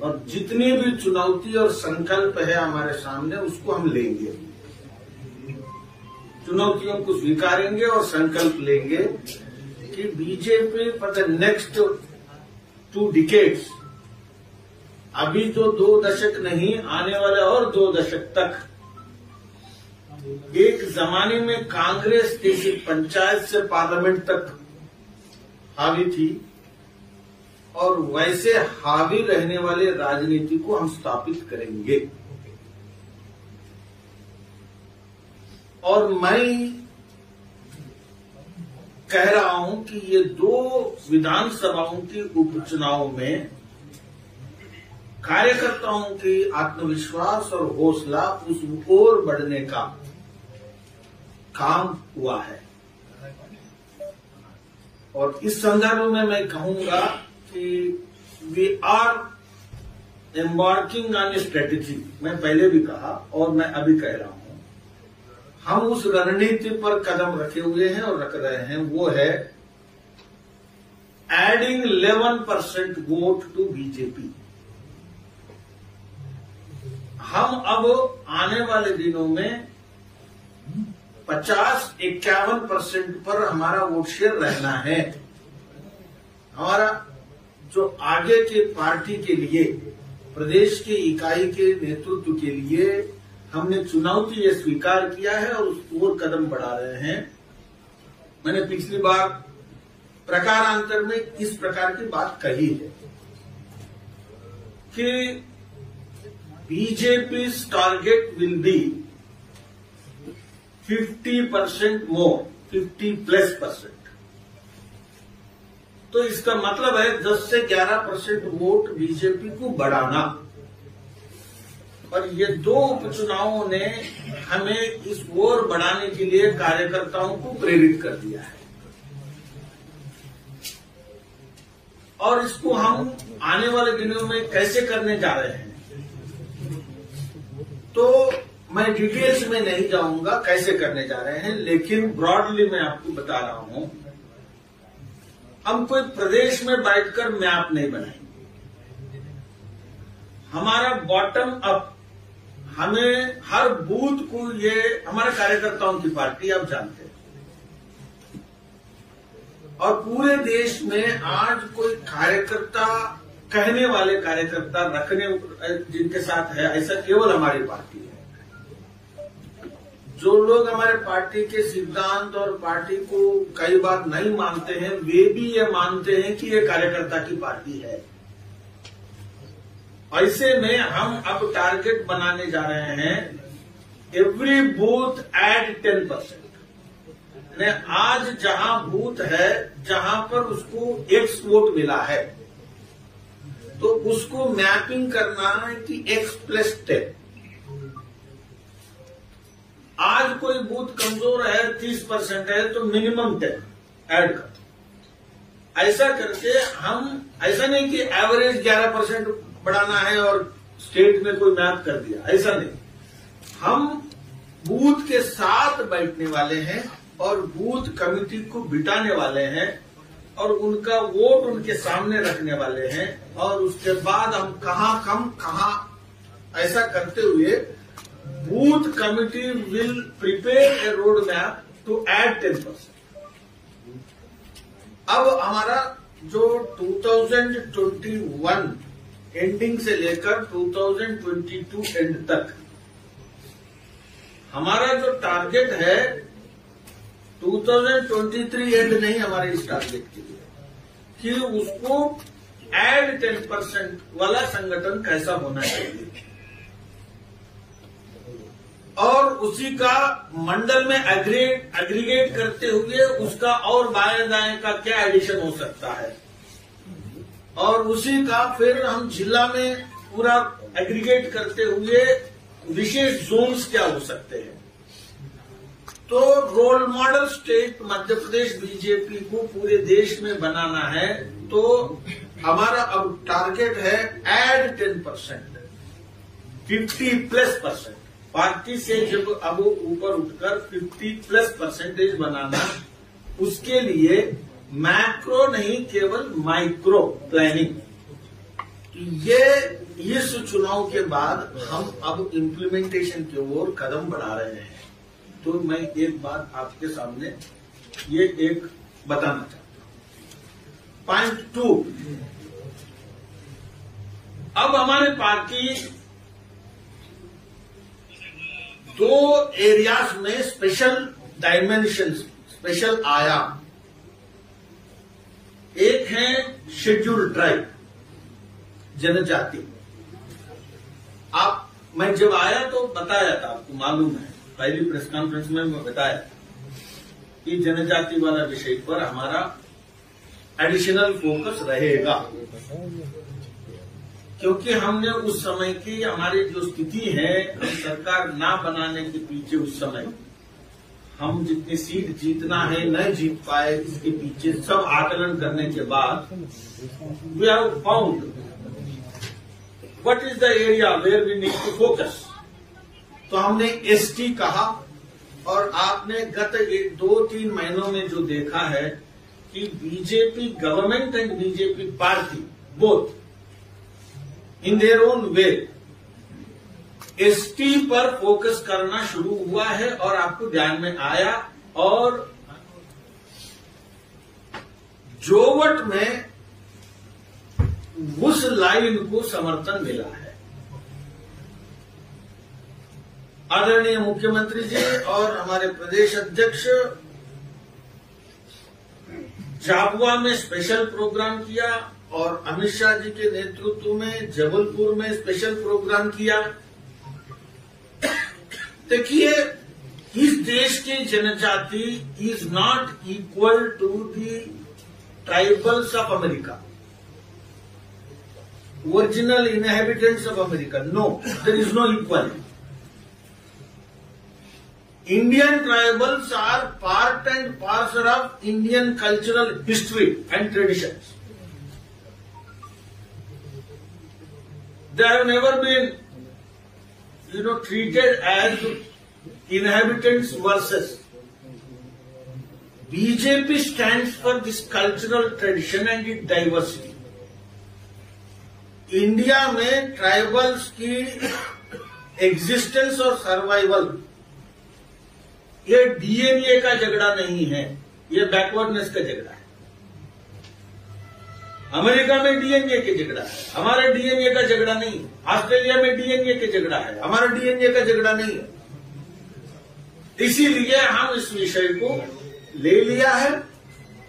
और जितनी भी चुनौती और संकल्प है हमारे सामने उसको हम लेंगे, चुनौतियों को स्वीकारेंगे और संकल्प लेंगे कि BJP for the next 2 decades, अभी जो 2 दशक नहीं, आने वाले और 2 दशक तक, एक जमाने में कांग्रेस किसी पंचायत से पार्लियामेंट तक हावी थी और वैसे हावी रहने वाले राजनीति को हम स्थापित करेंगे। और मैं कह रहा हूं कि ये 2 विधानसभाओं के उपचुनाव में कार्यकर्ताओं की आत्मविश्वास और हौसला उस ओर बढ़ने का काम हुआ है। और इस संदर्भ में मैं कहूंगा कि we are embarking on a strategy. मैं पहले भी कहा और मैं अभी कह रहा हूं, हम उस रणनीति पर कदम रखे हुए हैं और रख रहे हैं, वो है एडिंग 11% वोट टू बीजेपी। हम अब आने वाले दिनों में 50-51% पर हमारा वोट शेयर रहना है। हमारा जो आगे के पार्टी के लिए, प्रदेश की इकाई के नेतृत्व के लिए हमने चुनौती ये स्वीकार किया है और उस ओर कदम बढ़ा रहे हैं। मैंने पिछली बार प्रकारांतर में इस प्रकार की बात कही है कि बीजेपी's टारगेट विल बी 50% मोर, 50+%। तो इसका मतलब है 10 से 11% वोट बीजेपी को बढ़ाना। और ये 2 उपचुनावों ने हमें इस ओर बढ़ाने के लिए कार्यकर्ताओं को प्रेरित कर दिया है। और इसको हम आने वाले दिनों में कैसे करने जा रहे हैं, तो मैं डिटेल्स में नहीं जाऊंगा कैसे करने जा रहे हैं, लेकिन ब्रॉडली मैं आपको बता रहा हूं। हम कोई प्रदेश में बैठकर मैप नहीं बनाएंगे। हमारा बॉटम अप, हमें हर बूथ को, ये हमारे कार्यकर्ताओं की पार्टी आप जानते हैं, और पूरे देश में आज कोई कार्यकर्ता, कहने वाले कार्यकर्ता रखने जिनके साथ है, ऐसा केवल हमारी पार्टी है। जो लोग हमारे पार्टी के सिद्धांत और पार्टी को कई बार नहीं मानते हैं, वे भी ये मानते हैं कि ये कार्यकर्ता की पार्टी है। ऐसे में हम अब टारगेट बनाने जा रहे हैं, एवरी बूथ एड 10%। आज जहां बूथ है, जहां पर उसको X वोट मिला है, तो उसको मैपिंग करना है कि X+10। आज कोई बूथ कमजोर है, 30% है, तो मिनिमम 10 ऐड कर। ऐसा करके हम, ऐसा नहीं कि एवरेज 11% बढ़ाना है और स्टेट में कोई मैप कर दिया, ऐसा नहीं। हम बूथ के साथ बैठने वाले हैं और बूथ कमिटी को बिठाने वाले हैं और उनका वोट उनके सामने रखने वाले हैं। और उसके बाद हम कहां कम कहां, ऐसा करते हुए booth committee will prepare a road map to add 10%। अब हमारा जो 2021 एंडिंग से लेकर 2022 एंड तक हमारा जो टारगेट है, 2023 एंड नहीं हमारे इस टारगेट के लिए, कि उसको एड 10% वाला संगठन कैसा होना चाहिए और उसी का मंडल में एग्रीगेट करते हुए उसका और बाएं दाएं का क्या एडिशन हो सकता है, और उसी का फिर हम जिला में पूरा एग्रीगेट करते हुए विशेष जोन्स क्या हो सकते हैं। तो role model state Madhya Pradesh BJP को पूरे देश में बनाना है। तो हमारा अब टारगेट है एड 10%, 50+%। पार्टी से जब अब ऊपर उठकर 50+% बनाना, उसके लिए मैक्रो नहीं केवल माइक्रो प्लानिंग, ये इस चुनाव के बाद हम अब इम्प्लीमेंटेशन की ओर कदम बढ़ा रहे हैं। तो मैं एक बात आपके सामने ये एक बताना चाहता हूं। पॉइंट 2, अब हमारी पार्टी 2 एरियाज में स्पेशल डायमेंशन, स्पेशल आयाम। एक है शेड्यूल्ड ट्राइब, जनजाति। मैं जब आया तो बताया था, आपको मालूम है, पहली प्रेस कॉन्फ्रेंस में मैं बताया कि जनजाति वाला विषय पर हमारा एडिशनल फोकस रहेगा, क्योंकि हमने उस समय की हमारी जो स्थिति है, हम सरकार ना बनाने के पीछे उस समय हम जितनी सीट जीतना है नहीं जीत पाए, इसके पीछे सब आकलन करने के बाद we have found what is the area where we need to focus. तो हमने एसटी कहा, और आपने गत 2-3 महीनों में जो देखा है कि BJP government and BJP party both in their own way ST पर फोकस करना शुरू हुआ है, और आपको ध्यान में आया, और जोवट में उस लाइन को समर्थन मिला है। आदरणीय मुख्यमंत्री जी और हमारे प्रदेश अध्यक्ष झाबुआ में स्पेशल प्रोग्राम किया, और अमित शाह जी के नेतृत्व में जबलपुर में स्पेशल प्रोग्राम किया। देखिए, इस देश की जनजाति is not equal to the tribals of America, original inhabitants of America. No, there is no equality. Indian tribals are part and parcel of Indian cultural history and traditions. They have never been, treated as inhabitants versus. BJP stands for this cultural tradition and its diversity. India में ट्राइबल्स की एग्जिस्टेंस और सर्वाइवल ये डीएनए का झगड़ा नहीं है, ये बैकवर्डनेस का झगड़ा है। अमेरिका में डीएनए के झगड़ा है, हमारे डीएनए का झगड़ा नहीं है। ऑस्ट्रेलिया में डीएनए के झगड़ा है, हमारा डीएनए का झगड़ा नहीं है। इसीलिए हम इस विषय को ले लिया है,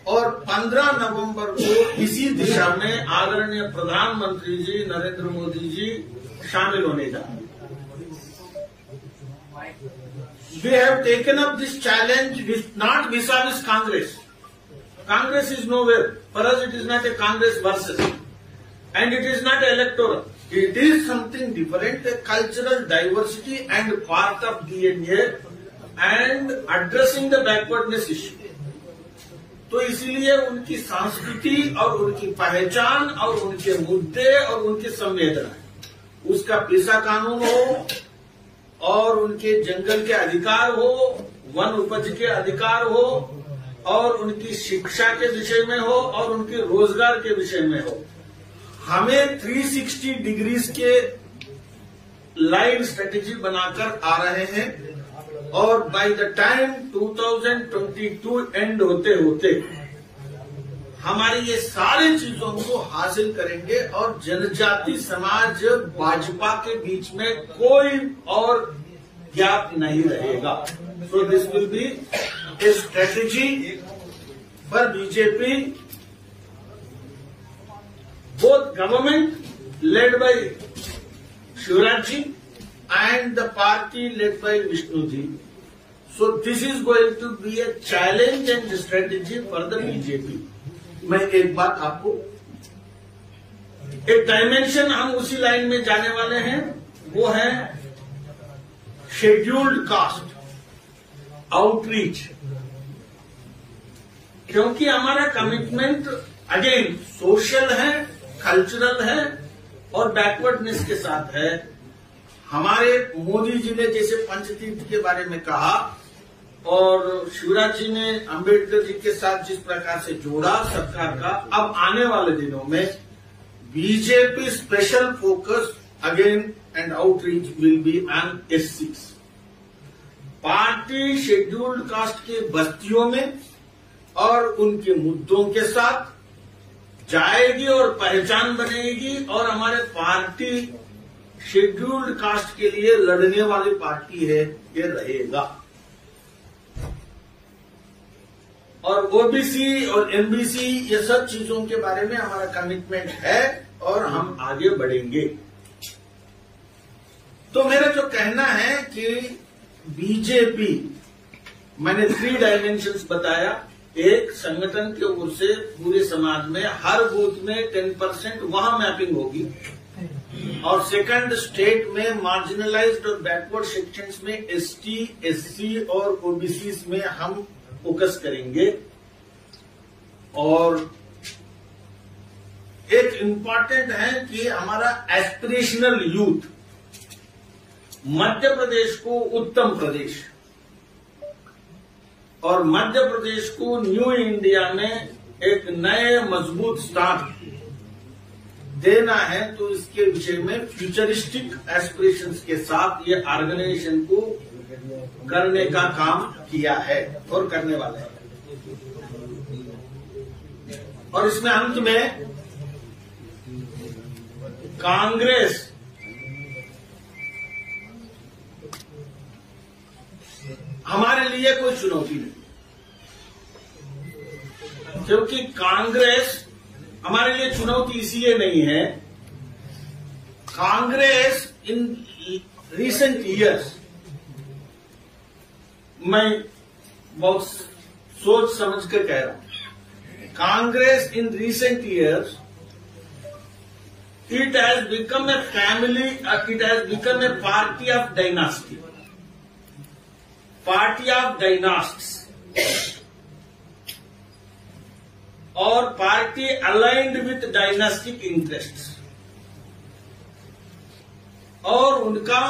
और 15 नवंबर को इसी दिशा में आदरणीय प्रधानमंत्री जी नरेंद्र मोदी जी शामिल होने जा रहे हैं। We have taken up this challenge not vis-a-vis Congress. Congress is nowhere. For us, it is not a Congress versus, and it is not electoral. It is something different, a cultural diversity and part of DNA, and addressing the backwardness issue. तो इसलिए उनकी संस्कृति और उनकी पहचान और उनके मुद्दे और उनकी संवेदना, उसका पेशा कानून हो, और उनके जंगल के अधिकार हो, वन उपज के अधिकार हो, और उनकी शिक्षा के विषय में हो, और उनके रोजगार के विषय में हो, हमें 360 डिग्रीज के लाइन स्ट्रेटेजी बनाकर आ रहे हैं। और बाय द टाइम 2022 एंड होते होते हमारी ये सारी चीजों को हासिल करेंगे, और जनजाति समाज भाजपा के बीच में कोई और गैप नहीं रहेगा। So this will be a strategy for BJP, both government led by Shivraj ji and the party led by Vishnu ji. So this is going to be a challenge and strategy for the BJP. मैं एक बात आपको, एक डायमेंशन हम उसी लाइन में जाने वाले हैं, वो है शेड्यूल्ड कास्ट आउटरीच। क्योंकि हमारा कमिटमेंट अगेन सोशल है, कल्चरल है, और बैकवर्डनेस के साथ है। हमारे मोदी जी ने जैसे पंचतीर्थ के बारे में कहा, और शिवराज जी ने अंबेडकर जी के साथ जिस प्रकार से जोड़ा सरकार का, अब आने वाले दिनों में BJP special focus again and outreach will be on SCs. Party scheduled caste के बस्तियों में और उनके मुद्दों के साथ जाएगी और पहचान बनेगी और हमारे पार्टी शेड्यूल्ड कास्ट के लिए लड़ने वाली पार्टी है, ये रहेगा। और ओबीसी और एमबीसी ये सब चीजों के बारे में हमारा कमिटमेंट है और हम आगे बढ़ेंगे। तो मेरा जो कहना है कि बीजेपी, मैंने 3 डायमेंशंस बताया। एक, संगठन के ओर से पूरे समाज में हर बूथ में 10% वहां मैपिंग होगी, और सेकंड, स्टेट में मार्जिनलाइज्ड और बैकवर्ड सेक्शंस में एसटी, एससी और ओबीसी में हम फोकस करेंगे। और एक इम्पॉर्टेंट है कि हमारा एस्पिरेशनल यूथ मध्य प्रदेश को उत्तम प्रदेश और मध्य प्रदेश को न्यू इंडिया में एक नए मजबूत स्टार्ट देना है। तो इसके विषय में फ्यूचरिस्टिक एस्पिरेशंस के साथ ये ऑर्गेनाइजेशन को करने का काम किया है और करने वाले हैं। और इसमें अंत में कांग्रेस हमारे लिए कोई चुनौती नहीं, क्योंकि कांग्रेस हमारे लिए चुनौती इसलिए नहीं है। कांग्रेस इन रिसेंट ईयर्स, मैं बहुत सोच समझ कर कह रहा हूं, Congress in recent years it has become a family, it has become a party of dynasty, party of dynasts, और party aligned with dynastic interests, और उनका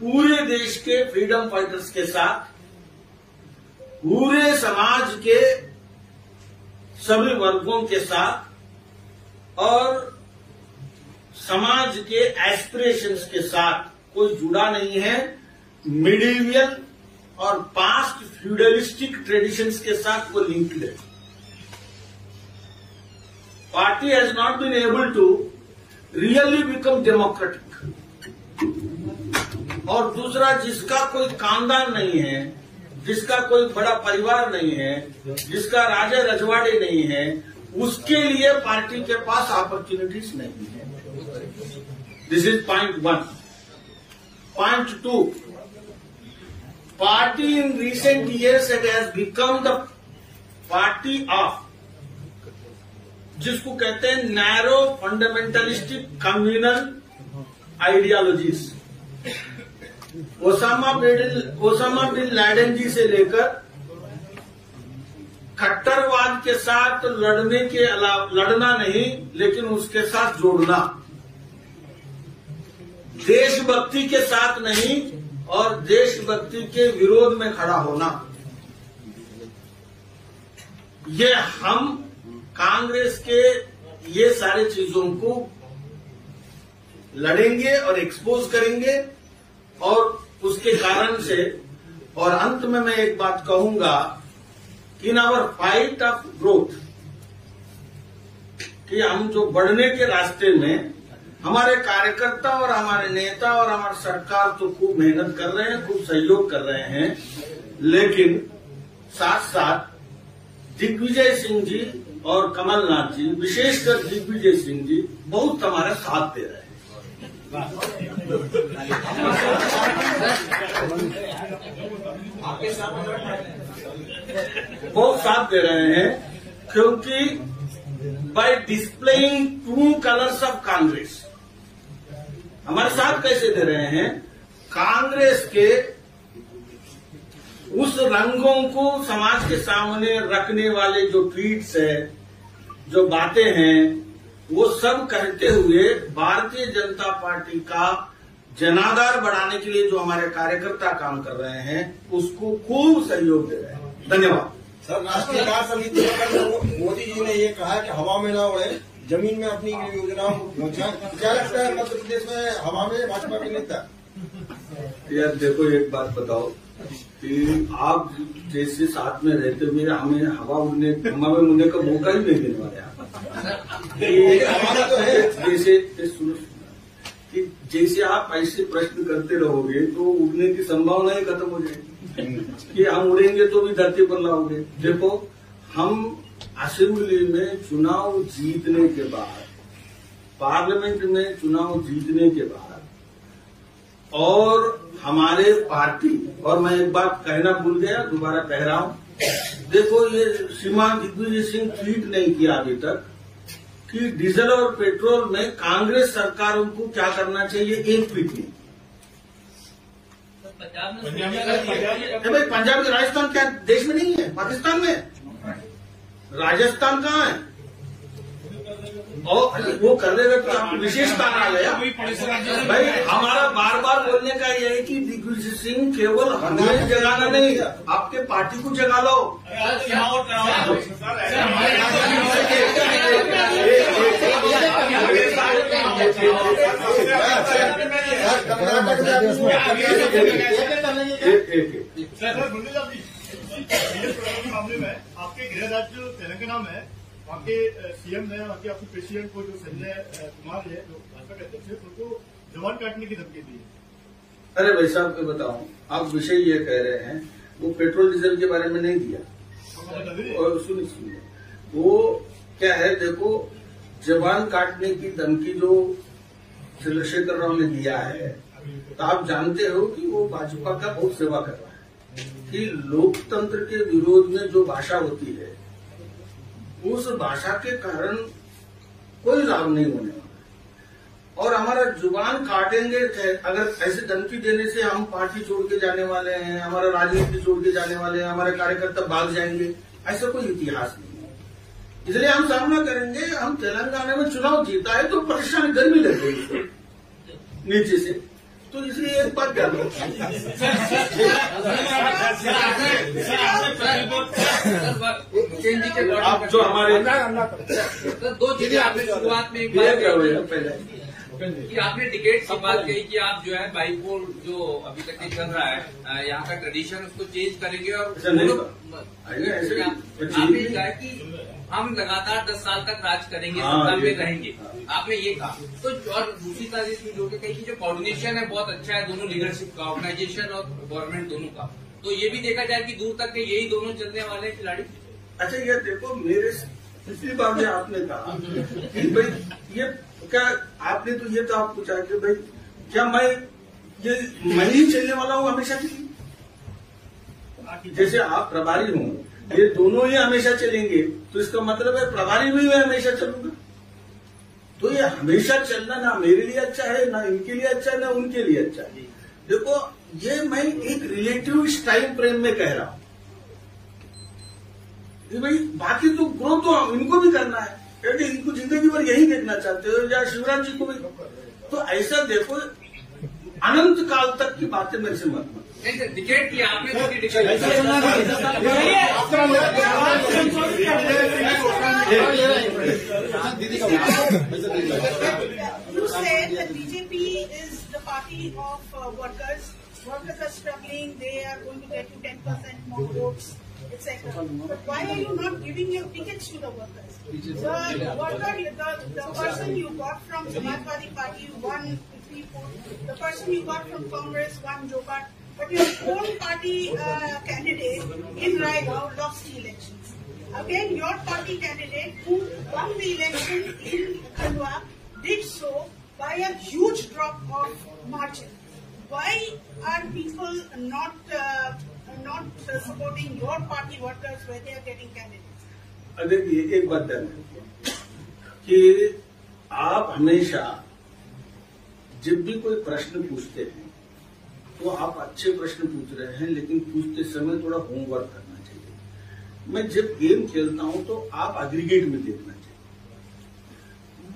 पूरे देश के फ्रीडम फाइटर्स के साथ, पूरे समाज के सभी वर्गों के साथ और समाज के एस्पिरेशंस के साथ कोई जुड़ा नहीं है। मिडिवियल और पास्ट फ्यूडलिस्टिक ट्रेडिशंस के साथ वो लिंक्ड है। Party has not been able to really become democratic. और दूसरा, जिसका कोई खानदान नहीं है, जिसका कोई बड़ा परिवार नहीं है, जिसका राजा रजवाड़े नहीं है, उसके लिए पार्टी के पास अपॉर्चुनिटीज नहीं है। This is point 1। Point 2, party in recent years it has become the party of, जिसको कहते हैं narrow फंडामेंटलिस्टिक communal ideologies. Osama bin Laden जी से लेकर कट्टरवाद के साथ लड़ने के अलावा, लड़ना नहीं लेकिन उसके साथ जोड़ना, देशभक्ति के साथ नहीं और देशभक्ति के विरोध में खड़ा होना, ये हम कांग्रेस के ये सारी चीजों को लड़ेंगे और एक्सपोज करेंगे। और उसके कारण से, और अंत में मैं एक बात कहूंगा, in our fight of growth, कि हम जो बढ़ने के रास्ते में, हमारे कार्यकर्ता और हमारे नेता और हमारी सरकार तो खूब मेहनत कर रहे हैं, खूब सहयोग कर रहे हैं, लेकिन साथ साथ दिग्विजय सिंह जी और कमलनाथ जी, विशेषकर दिग्विजय सिंह जी, बहुत हमारा साथ दे रहे हैं। बहुत साथ दे रहे हैं, क्योंकि by displaying true colours of Congress, हमारे साथ कैसे दे रहे हैं, कांग्रेस के उस रंगों को समाज के सामने रखने वाले जो ट्वीट्स है, जो बातें हैं, वो सब कहते हुए भारतीय जनता पार्टी का जनाधार बढ़ाने के लिए जो हमारे कार्यकर्ता काम कर रहे हैं, उसको खूब सहयोग दे रहे हैं। धन्यवाद। सर, राष्ट्रीय कार्य समिति में मोदी जी ने ये कहा कि हवा में ना उड़े, जमीन में अपनी योजनाओं को क्या लगता है मध्य प्रदेश में हवा में भाजपा के नेता? यार देखो, एक बात बताओ कि आप जैसे साथ में रहते हुए हमें हवा उड़ने का मौका ही नहीं देने वाले आप। जैसे सुनो कि जैसे आप ऐसे प्रश्न करते रहोगे तो उड़ने की संभावना ही खत्म हो जाएगी कि हम उड़ेंगे तो भी धरती पर लाओगे। देखो, हम असेंबली में चुनाव जीतने के बाद, पार्लियामेंट में चुनाव जीतने के बाद और हमारे पार्टी, और मैं एक बात कहना भूल गया, दोबारा कह रहा हूं, देखो ये श्रीमान दिग्विजय सिंह ट्वीट नहीं किया अभी तक कि डीजल और पेट्रोल में कांग्रेस सरकारों को क्या करना चाहिए, एक ट्वीट नहीं। भाई पंजाब के राजस्थान क्या देश में नहीं है, पाकिस्तान में? राजस्थान कहाँ है? और वो कर लेगा तो विशेष कारण आ गया। भाई हमारा बार बार बोलने का यह है कि दिग्विजय सिंह केवल हमें जगाना नहीं, आपके पार्टी को जगा लो। मामले में आपके गृह राज्य तेलंगाना में वहाँ के सीएम ने, वहाँ के आपके प्रेसिडेंट को, जो संजय कुमार है, जो भाजपा के अध्यक्ष है, उनको जवान काटने की धमकी दी है। अरे भाई साहब, मैं बताऊं, आप विषय ये कह रहे हैं, वो पेट्रोल डीजल के बारे में नहीं दिया। और सुनिए, वो क्या है, देखो, जवान काटने की धमकी जो चंद्रशेखर राव ने दिया है, तो आप जानते हो कि वो भाजपा का बहुत सेवा कर रहा है कि लोकतंत्र के विरोध में जो भाषा होती है उस भाषा के कारण कोई लाभ नहीं होने वाला। और हमारा जुबान काटेंगे, अगर ऐसे धमकी देने से हम पार्टी छोड़ के जाने वाले हैं, हमारा राजनीति छोड़ के जाने वाले हैं, हमारे कार्यकर्ता भाग जाएंगे, ऐसा कोई इतिहास नहीं है। इसलिए हम सामना करेंगे। हम तेलंगाना में चुनाव जीता है तो परेशानी गर्मी लग गई नीचे से, तो इसलिए एक बात कर लो। आप जो हमारे दो चीजें आपने शुरुआत में पहले कि आपने टिकट की बात कही कि आप जो है बाईपोल जो अभी तक चल रहा है यहाँ का ट्रेडिशन, उसको चेंज करेंगे। और आपने कहा कि हम लगातार 10 साल तक राज करेंगे, सत्ता में रहेंगे, आपने ये कहा। तो और दूसरी तारीफ में जो कही कि जो कोऑर्डिनेशन है बहुत अच्छा है दोनों लीडरशिप का, ऑर्गेनाइजेशन और गवर्नमेंट दोनों का, तो ये भी देखा जाए कि दूर तक के यही दोनों चलने वाले खिलाड़ी। अच्छा, ये देखो, मेरे पिछली बार में आपने कहा कि भाई ये क्या, आपने तो ये तो आप पूछा कि भाई क्या मैं ही चलने वाला हूँ हमेशा के लिए? जैसे आप प्रभारी हूँ, ये दोनों ही हमेशा चलेंगे, तो इसका मतलब है प्रभारी भी मैं हमेशा चलूंगा। तो ये हमेशा चलना ना मेरे लिए अच्छा है, ना इनके लिए अच्छा है, ना उनके लिए अच्छा है। देखो, ये मैं एक रिलेटिव टाइम फ्रेम में कह रहा हूं कि भाई बाकी तो ग्रो तो इनको भी करना है, क्योंकि इनको जिंदगी भर यही देखना चाहते हो, या शिवराज जी को भी। तो ऐसा देखो, अनंत काल तक की बातें मेरे से मत टिकट की आपने You said that BJP is the party of workers. Workers are struggling. They are going to get you 10% more votes, etc. But why are you not giving your tickets to the workers? The worker, the person you got from Samajwadi Party won 3-4. The person you got from Congress won Jobat. But your own party candidate in Raigaon lost the elections. Again, your party candidate who won the election in Khandwa did so by a huge drop of margin. Why are people not supporting your party workers where they are getting candidates? देखिए, एक बात ध्यान कि आप हमेशा जब भी कोई प्रश्न पूछते हैं तो आप अच्छे प्रश्न पूछ रहे हैं, लेकिन पूछते समय थोड़ा होमवर्क करना चाहिए। मैं जब गेम खेलता हूं तो आप एग्रीगेट में देखना चाहिए।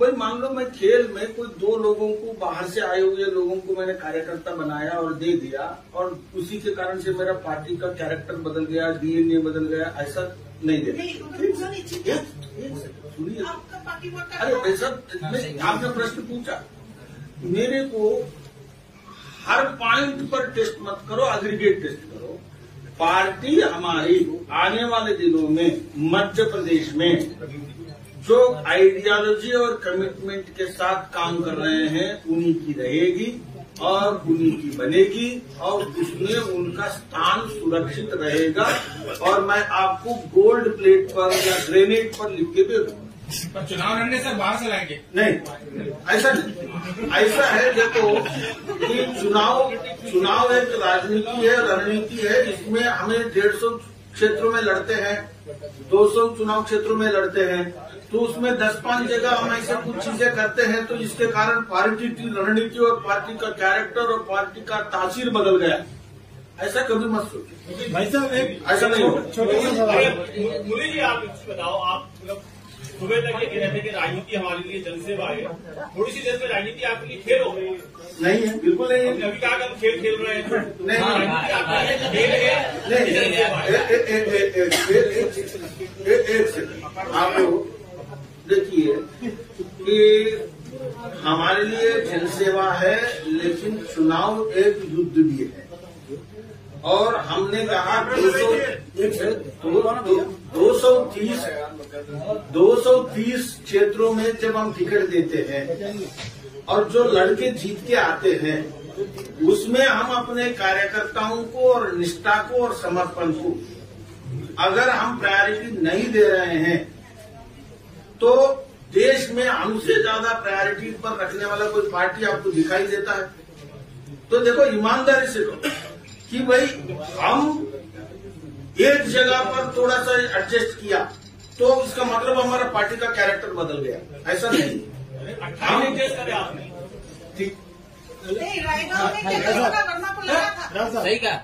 भाई मान लो मैं खेल में कोई 2 लोगों को, बाहर से आए हुए लोगों को मैंने कार्यकर्ता बनाया और दे दिया, और उसी के कारण से मेरा पार्टी का कैरेक्टर बदल गया, डीएनए बदल गया, ऐसा नहीं दे। नहीं, सुनिए, आपका पार्टी वर्कर अरे भाई साहब, आपने प्रश्न पूछा, मेरे को हर पॉइंट पर टेस्ट मत करो, एग्रीगेट टेस्ट करो। पार्टी हमारी आने वाले दिनों में मध्य प्रदेश में जो आइडियोलॉजी और कमिटमेंट के साथ काम कर रहे हैं उन्हीं की रहेगी और उन्हीं की बनेगी और उसमें उनका स्थान सुरक्षित रहेगा। और मैं आपको गोल्ड प्लेट पर या ग्रेनेड पर लिख के दे दूंगा। पर चुनाव लड़ने सर बाहर से लाएंगे? नहीं, ऐसा नहीं। ऐसा है देखो कि चुनाव एक राजनीति है, रणनीति है। इसमें हमें 150 क्षेत्रों में लड़ते हैं, 200 चुनाव क्षेत्रों में लड़ते हैं, तो उसमें 10-5 जगह हम ऐसे कुछ चीजें करते हैं तो जिसके कारण पार्टी की रणनीति और पार्टी का कैरेक्टर और पार्टी का तासीर बदल गया। ऐसा कभी मत सोचिए भाई साहब। एक ऐसा नहीं होगा। मुरली जी, आप बताओ, आप मतलब सुबह तक ये कह रहे थे कि राजनीति हमारे लिए जनसेवा है, थोड़ी सी देर में राजनीति आपके लिए खेल हो गई? नहीं है, बिल्कुल नहीं है। अभी कहा कि हम खेल खेल रहे हैं। नहीं, एक सेकंड, आप लोग देखिए कि हमारे लिए जनसेवा है, लेकिन चुनाव एक युद्ध भी है। और हमने कहा 230 क्षेत्रों में जब हम टिकट देते हैं और जो लड़के जीत के आते हैं उसमें हम अपने कार्यकर्ताओं को और निष्ठा को और समर्पण को अगर हम प्रायोरिटी नहीं दे रहे हैं तो देश में हमसे ज्यादा प्रायोरिटी पर रखने वाला कोई पार्टी आपको दिखाई देता है? तो देखो, ईमानदारी से कहो कि भाई हम एक जगह पर थोड़ा सा एडजस्ट किया तो इसका मतलब हमारा पार्टी का कैरेक्टर बदल गया, ऐसा नहीं। हम एडजस्ट करें आपने? ठीक नहीं, रायगढ़ में क्या करना पड़ रहा था? सही कहा।